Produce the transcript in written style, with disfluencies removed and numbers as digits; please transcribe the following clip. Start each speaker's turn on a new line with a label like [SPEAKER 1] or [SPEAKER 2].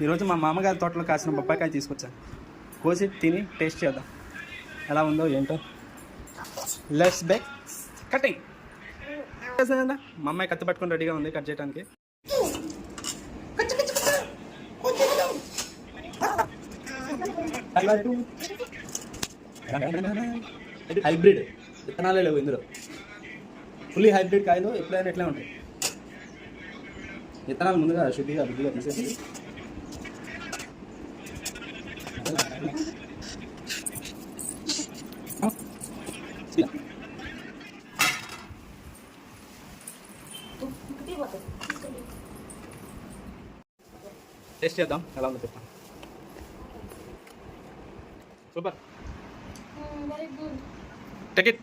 [SPEAKER 1] ఈరోజు మా మామగారి తోటలో కాసిన బొప్పాయికాయ తీసుకొచ్చాను. కోసి తిని టేస్ట్ చేద్దాం ఎలా ఉందో ఏంటో. Let's bake cutting. మా అమ్మాయి కత్తి పట్టుకొని రెడీగా ఉంది కట్ చేయడానికి. హైబ్రిడ్ విత్తనాలే లేవు ఇందులో. ఫుల్లీ హైబ్రిడ్ కాయలు ఎప్పుడైనా ఎట్లా ఉంటాయి. విత్తనాలు ముందుగా శుద్ధిగా బుద్ధిగా తీసేసి టేస్ట్ చేద్దాం ఎలా ఉందో చెప్తాను. సూపర్. Take it.